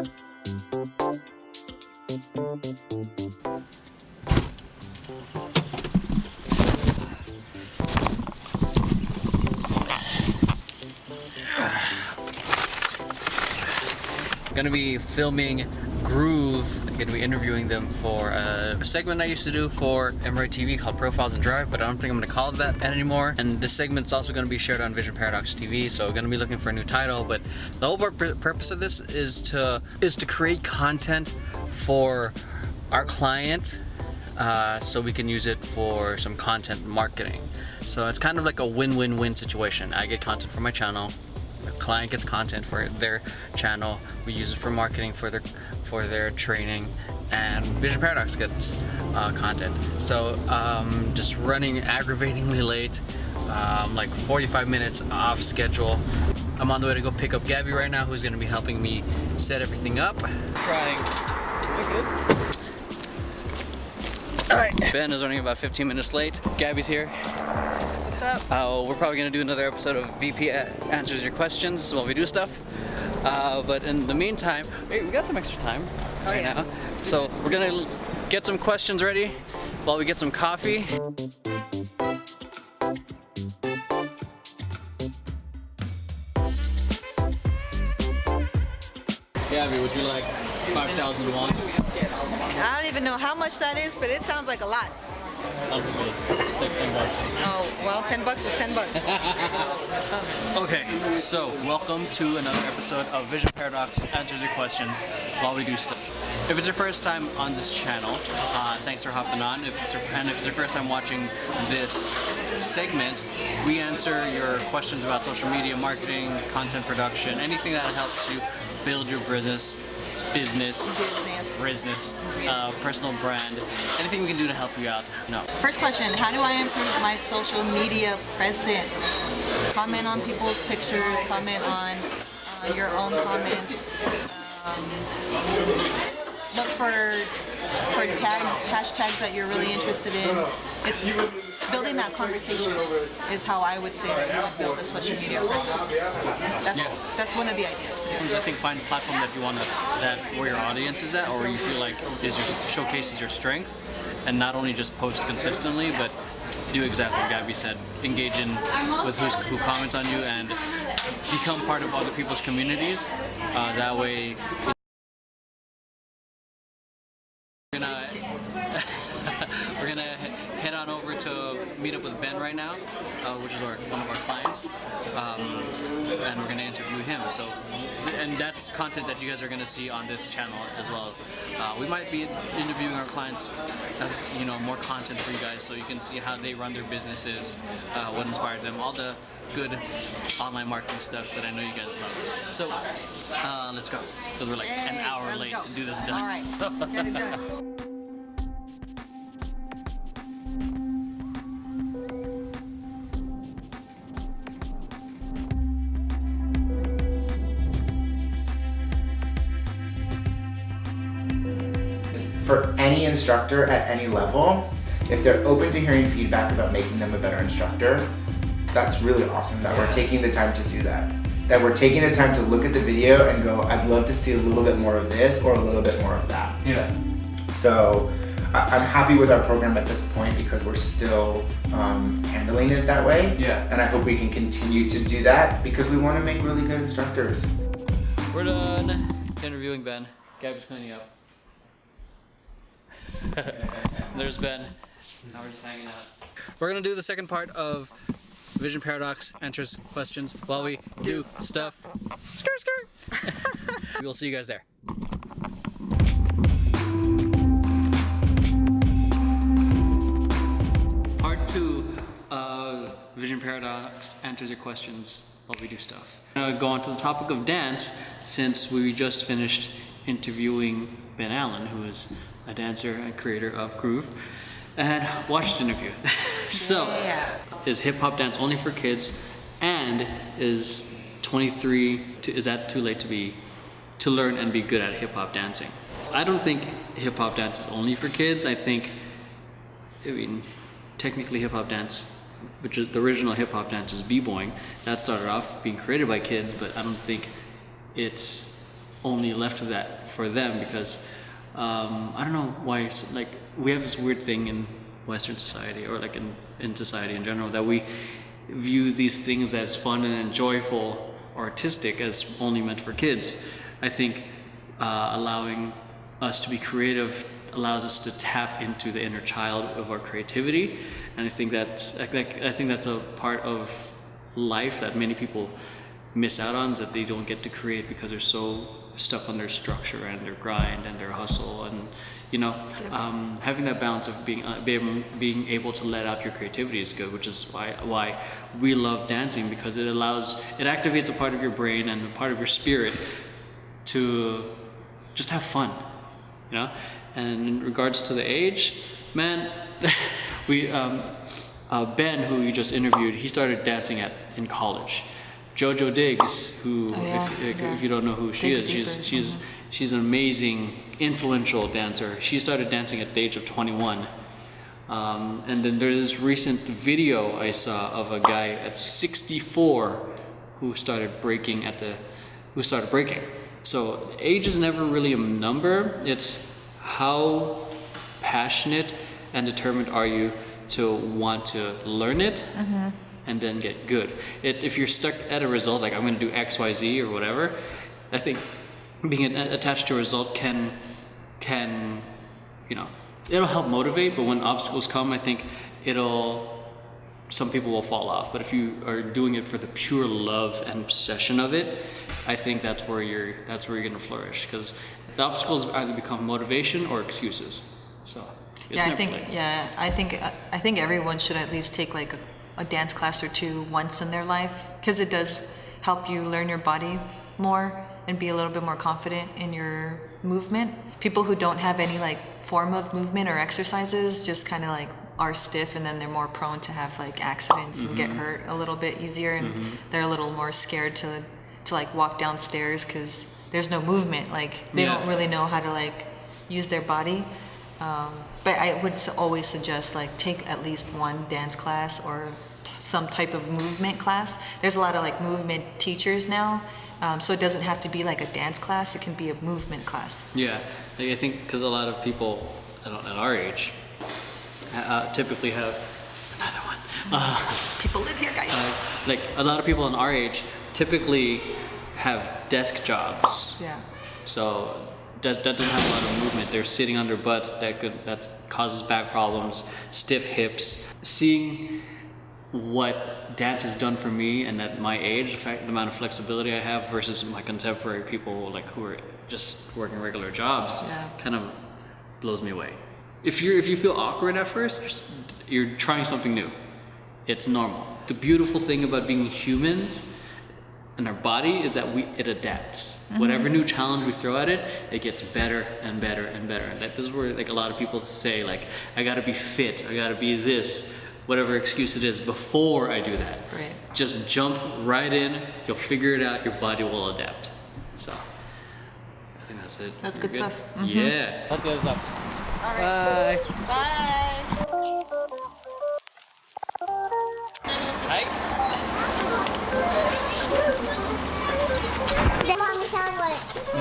Gonna be filming Groove. I'm gonna be interviewing them for a segment I used to do for EmeroyTV called Profiles and Drive, but I don't think I'm gonna call it that anymore. And this segment's also gonna be shared on Vision Paradox TV, so we're gonna be looking for a new title. But the whole purpose of this is to create content for our client, so we can use it for some content marketing. So it's kind of like a win-win-win situation. I get content for my channel. The client gets content for their channel. We use it for marketing for their training, and Vision Paradox gets content. So just running aggravatingly late, like 45 minutes off schedule. I'm on the way to go pick up Gabby right now, who's going to be helping me set everything up. Trying. Good. All right. Ben is running about 15 minutes late. Gabby's here. What's up? We're probably gonna do another episode of VP Answers Your Questions while we do stuff. But in the meantime, hey, we got some extra time right now. So we're gonna get some questions ready while we get some coffee. Gabby, would you like 5,000 won? I don't even know how much that is, but it sounds like a lot. It's like 10 bucks. Oh, well, 10 bucks is 10 bucks. Okay, so welcome to another episode of Vision Paradox Answers Your Questions while we do stuff. If it's your first time on this channel, thanks for hopping on. If it's your first time watching this segment, we answer your questions about social media, marketing, content production, anything that helps you build your business, personal brand, anything we can do to help you out. No. First question, how do I improve my social media presence? Comment on people's pictures, comment on your own comments. Look for tags, hashtags that you're really interested in. It's building that conversation is how I would say that you would build a social media presence. That's one of the ideas. I think find a platform that you want where your audience is at, or you feel like showcases your strength, and not only just post consistently, but do exactly what Gabby said. Engage in with who comments on you and become part of other people's communities. That way. We're gonna head on over to meet up with Ben right now, which is one of our clients, and we're gonna interview him. So, and that's content that you guys are gonna see on this channel as well. We might be interviewing our clients as more content for you guys, so you can see how they run their businesses, what inspired them, all the good online marketing stuff that I know you guys love. So let's go, because we're like an hour late to do this done. All right, so. get it done. For any instructor at any level, if they're open to hearing feedback about making them a better instructor, that's really awesome that we're taking the time to do that. That we're taking the time to look at the video and go, I'd love to see a little bit more of this or a little bit more of that. Yeah. So I'm happy with our program at this point because we're still handling it that way. Yeah. And I hope we can continue to do that because we want to make really good instructors. We're done interviewing Ben. Gabby's cleaning up. There's Ben. Now we're just hanging out. We're gonna do the second part of Vision Paradox Answers Questions while we do stuff. Skirt, skirt. We'll see you guys there. Part 2 of Vision Paradox Answers Your Questions while we do stuff. I'm gonna go on to the topic of dance since we just finished interviewing Ben Allen, who is a dancer and creator of Groove, and watched the interview. So, is hip hop dance only for kids, and is 23 is that too late to learn and be good at hip hop dancing? I don't think hip hop dance is only for kids. I mean, technically hip hop dance, which is the original hip hop dance, is b-boying. That started off being created by kids, but I don't think it's only left that for them because I don't know why it's like we have this weird thing in Western society or like in society in general that we view these things as fun and joyful or artistic as only meant for kids. I think allowing us to be creative allows us to tap into the inner child of our creativity, and I think that's a part of life that many people miss out on, that they don't get to create because they're so stuck on their structure and their grind and their hustle, and having that balance of being able to let out your creativity is good, which is why we love dancing, because it activates a part of your brain and a part of your spirit to just have fun, And in regards to the age, man, we Ben, who you just interviewed, he started dancing in college. JoJo Diggs, who if you don't know who she is, she's an amazing, influential dancer. She started dancing at the age of 21. And then there's this recent video I saw of a guy at 64 who started breaking. So age is never really a number. It's how passionate and determined are you to want to learn it and then get good. If you're stuck at a result, like I'm going to do X, Y, Z or whatever, I think being attached to a result can it'll help motivate, but when obstacles come, I think some people will fall off. But if you are doing it for the pure love and obsession of it, I think that's where you're going to flourish, because the obstacles either become motivation or excuses. So I think everyone should at least take like a dance class or two once in their life, because it does help you learn your body more and be a little bit more confident in your movement. People who don't have any like form of movement or exercises just kind of like are stiff, and then they're more prone to have like accidents and get hurt a little bit easier, and they're a little more scared to like walk downstairs because there's no movement. Like they don't really know how to like use their body. But I would always suggest like take at least one dance class or some type of movement class. There's a lot of like movement teachers now, so it doesn't have to be like a dance class. It can be a movement class. Yeah, I think because a lot of people at our age typically have another one. People live here, guys. Like a lot of people in our age typically have desk jobs. Yeah. So that doesn't have a lot of movement. They're sitting on their butts. That causes back problems, stiff hips. Seeing what dance has done for me, and at my age, the amount of flexibility I have versus my contemporary people, like who are just working regular jobs, kind of blows me away. If you feel awkward at first, you're trying something new. It's normal. The beautiful thing about being humans and our body is that it adapts. Whatever new challenge we throw at it, it gets better and better and better. And this is where like a lot of people say like, I gotta be fit, I gotta be this, whatever excuse it is before I do that. Right. Just jump right in, you'll figure it out, your body will adapt. So I think that's it. That's good stuff. Yeah. That goes up. All right. Bye. Bye. Hi.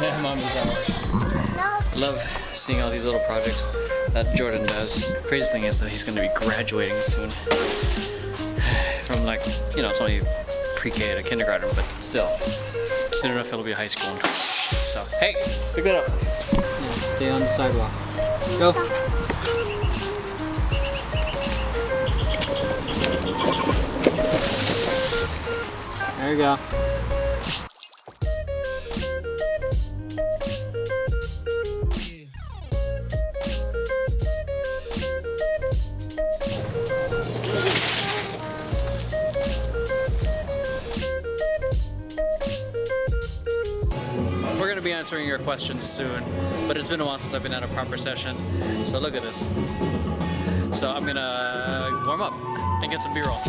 Yeah, Mommy's out. Love seeing all these little projects that Jordan does. Crazy thing is that he's going to be graduating soon from like, it's only pre-K to kindergarten, but still, soon enough it'll be high school. So, hey, pick that up. Yeah, stay on the sidewalk. Go. There you go. We're going to be answering your questions soon, but it's been a while since I've been at a proper session, so look at this. So I'm going to warm up and get some B-roll.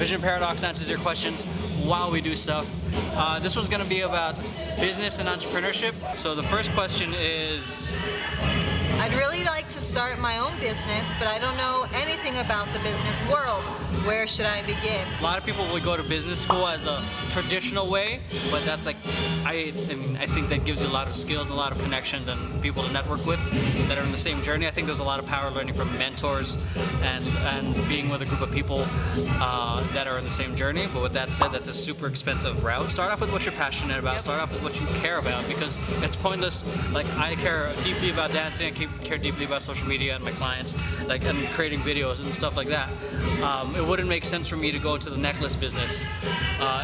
Vision Paradox answers your questions while we do stuff. This one's gonna be about business and entrepreneurship. So the first question is, I'd really like to start my own business, but I don't know anything about the business world. Where should I begin? a lot of people would go to business school as a traditional way, but that's like, I think that gives you a lot of skills, a lot of connections, and people to network with that are in the same journey. I think there's a lot of power learning from mentors and being with a group of people that are in the same journey. But with that said, that's a super expensive route. Start off with what you're passionate about. Start off with what you care about, because it's pointless. Like, I care deeply about dancing. I care deeply about social media and my clients, like, and creating videos and stuff like that. It wouldn't make sense for me to go to the necklace business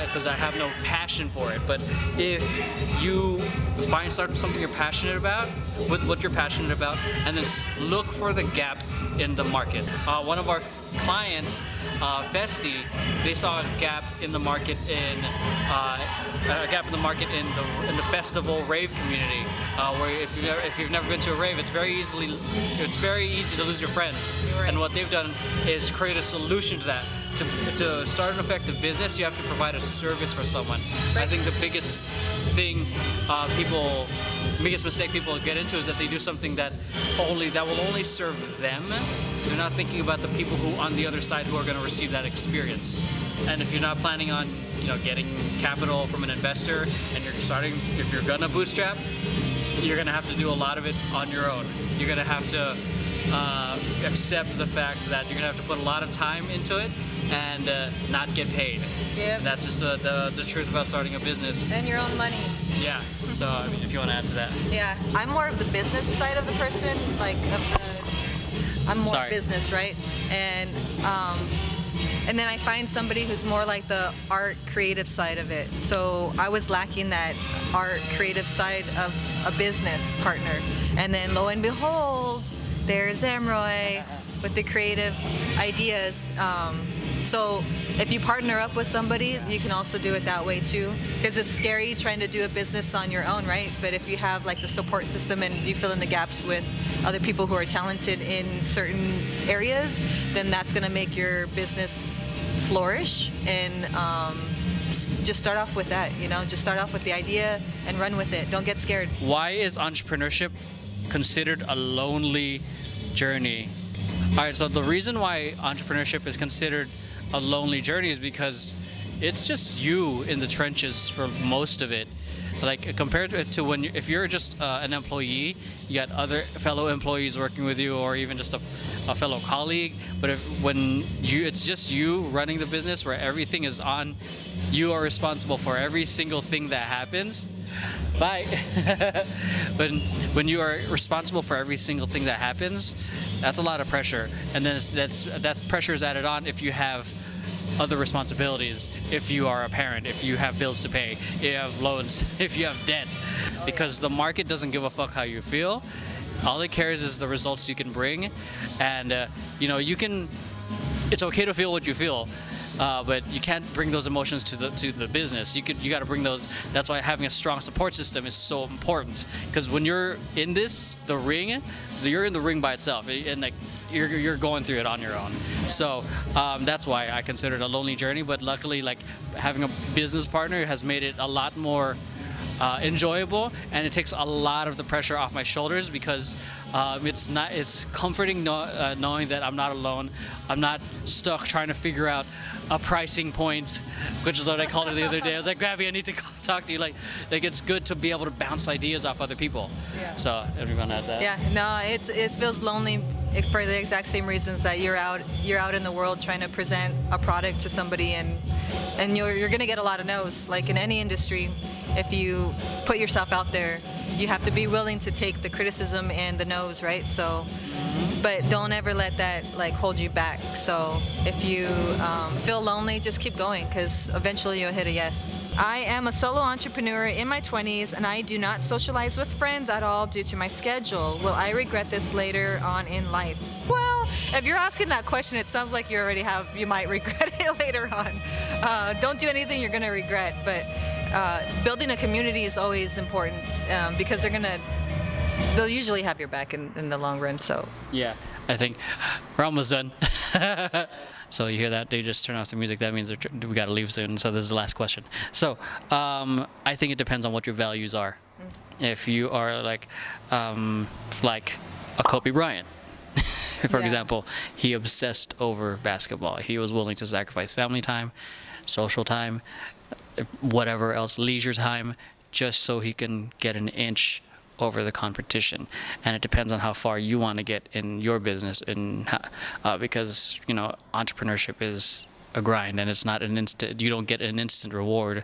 because I have no passion for it. But if you find something you're passionate about, with what you're passionate about, and then look for the gap in the market. One of our clients, Festi, they saw a gap in the market in the festival rave community. Where if you've never been to a rave, it's very easy to lose your friends. Right. And what they've done is create a solution to that. To start an effective business, you have to provide a service for someone. Right. I think the biggest mistake people get into is that they do something that will only serve them. They're not thinking about the people who on the other side who are going to receive that experience. And if you're not planning on, getting capital from an investor, and if you're gonna bootstrap, you're gonna have to do a lot of it on your own. You're gonna have to accept the fact that you're gonna have to put a lot of time into it and not get paid. Yep. And that's just the truth about starting a business. And your own money. Yeah. So if you want to add to that. Yeah, I'm more of the business side of the person. I'm more Sorry. business, right? And then I find somebody who's more like the art creative side of it. So I was lacking that art creative side of a business partner. And then lo and behold, there's Emeroy with the creative ideas. So if you partner up with somebody, you can also do it that way too. Because it's scary trying to do a business on your own, right? But if you have like the support system and you fill in the gaps with other people who are talented in certain areas, then that's going to make your business flourish. And just start off with that, just start off with the idea and run with it. Don't get scared. Why is entrepreneurship considered a lonely journey? All right, so the reason why entrepreneurship is considered a lonely journey is because it's just you in the trenches for most of it. Like, compared to if you're just an employee, you got other fellow employees working with you, or even just a fellow colleague. But it's just you running the business, where everything is on, you are responsible for every single thing that happens. Bye. But when you are responsible for every single thing that happens, that's a lot of pressure. And then that's pressure is added on if you have other responsibilities, if you are a parent, if you have bills to pay, if you have loans, if you have debt, because the market doesn't give a fuck how you feel. All it cares is the results you can bring. And it's okay to feel what you feel, but you can't bring those emotions to the business. You got to bring those. That's why having a strong support system is so important, because when you're in the ring, you're in the ring by itself, and like you're going through it on your own. So that's why I consider it a lonely journey. But luckily, like, having a business partner has made it a lot more enjoyable, and it takes a lot of the pressure off my shoulders, because it's comforting knowing that I'm not alone. I'm not stuck trying to figure out a pricing point, which is what I called it the other day. I was like, Gabby, I need to talk to you. Like it's good to be able to bounce ideas off other people. Yeah. So everyone had that. Yeah, no, it feels lonely for the exact same reasons that you're out in the world trying to present a product to somebody, and you're gonna get a lot of no's. Like in any industry, if you put yourself out there, you have to be willing to take the criticism and the no's, right? So, but don't ever let that like hold you back. So if you feel lonely, just keep going, because eventually you'll hit a yes. I am a solo entrepreneur in my 20s, and I do not socialize with friends at all due to my schedule. Will I regret this later on in life? Well, if you're asking that question, it sounds like you might regret it later on. Don't do anything you're gonna regret, but building a community is always important, because they're gonna they'll usually have your back in the long run. So Yeah, I think we're almost done. So you hear that? They just turn off the music. That means we got to leave soon. So this is the last question. So I think it depends on what your values are. If you are like a Kobe Bryant, for Yeah. example, he obsessed over basketball. He was willing to sacrifice family time, social time, whatever else, leisure time, just so he can get an inch over the competition. And it depends on how far you want to get in your business, because entrepreneurship is a grind, and it's not an instant. You don't get an instant reward.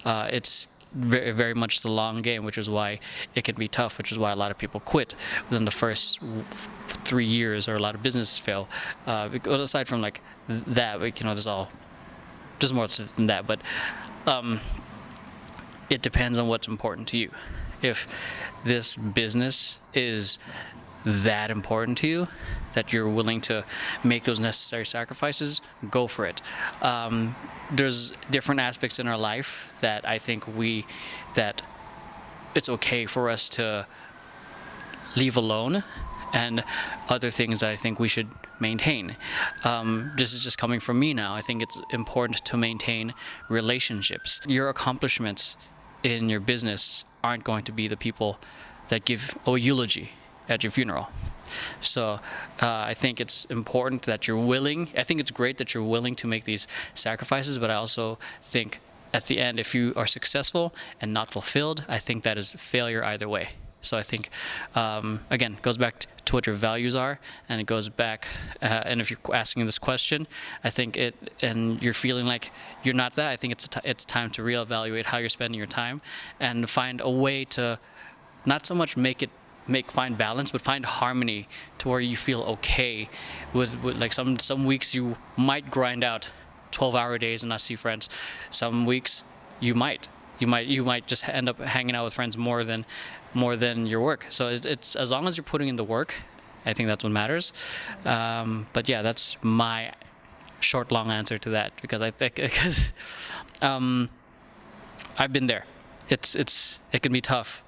It's very, very much the long game, which is why it can be tough, which is why a lot of people quit within the first 3 years, or a lot of businesses fail. Aside from like that, there's more to it than that, but it depends on what's important to you. If this business is that important to you that you're willing to make those necessary sacrifices, go for it. There's different aspects in our life that I think that it's okay for us to leave alone, and other things that I think we should maintain. This is just coming from me now. I think it's important to maintain relationships. Your accomplishments in your business aren't going to be the people that give a eulogy at your funeral. So I think it's important that you're willing. I think it's great that you're willing to make these sacrifices, but I also think at the end, if you are successful and not fulfilled, I think that is failure either way. So I think, again, it goes back to what your values are, and it goes back, and if you're asking this question, I think and you're feeling like you're not that, I think it's time to reevaluate how you're spending your time, and find a way to not so much find balance, but find harmony to where you feel okay with like some weeks you might grind out 12-hour days and not see friends. Some weeks you might just end up hanging out with friends more than your work. So it's as long as you're putting in the work, I think that's what matters. But yeah, that's my long answer to that, because I think I've been there. It can be tough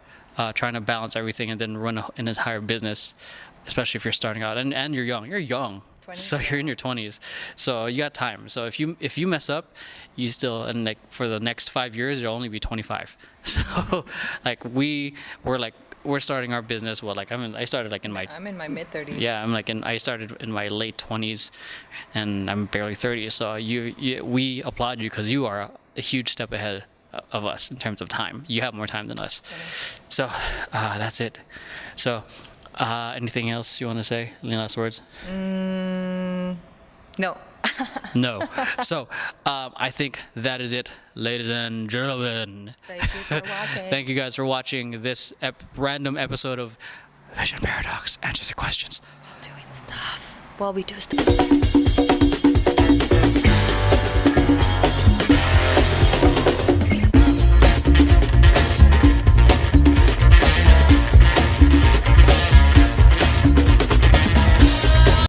trying to balance everything and then run an entire business, especially if you're starting out and you're young. You're young. 20. So you're in your 20s, so you got time. So if you mess up, you still, and like for the next 5 years you'll only be 25. So like we're starting our business. Well, like I started like I'm in my mid-30s. yeah, I started in my late 20s, and I'm barely 30. So we applaud you, because you are a huge step ahead of us in terms of time. You have more time than us. So that's it. So anything else you want to say? Any last words? No. No. So I think that is it, ladies and gentlemen. Thank you for watching. Thank you guys for watching this random episode of Vision Paradox Answers the Questions. Doing stuff while we do stuff.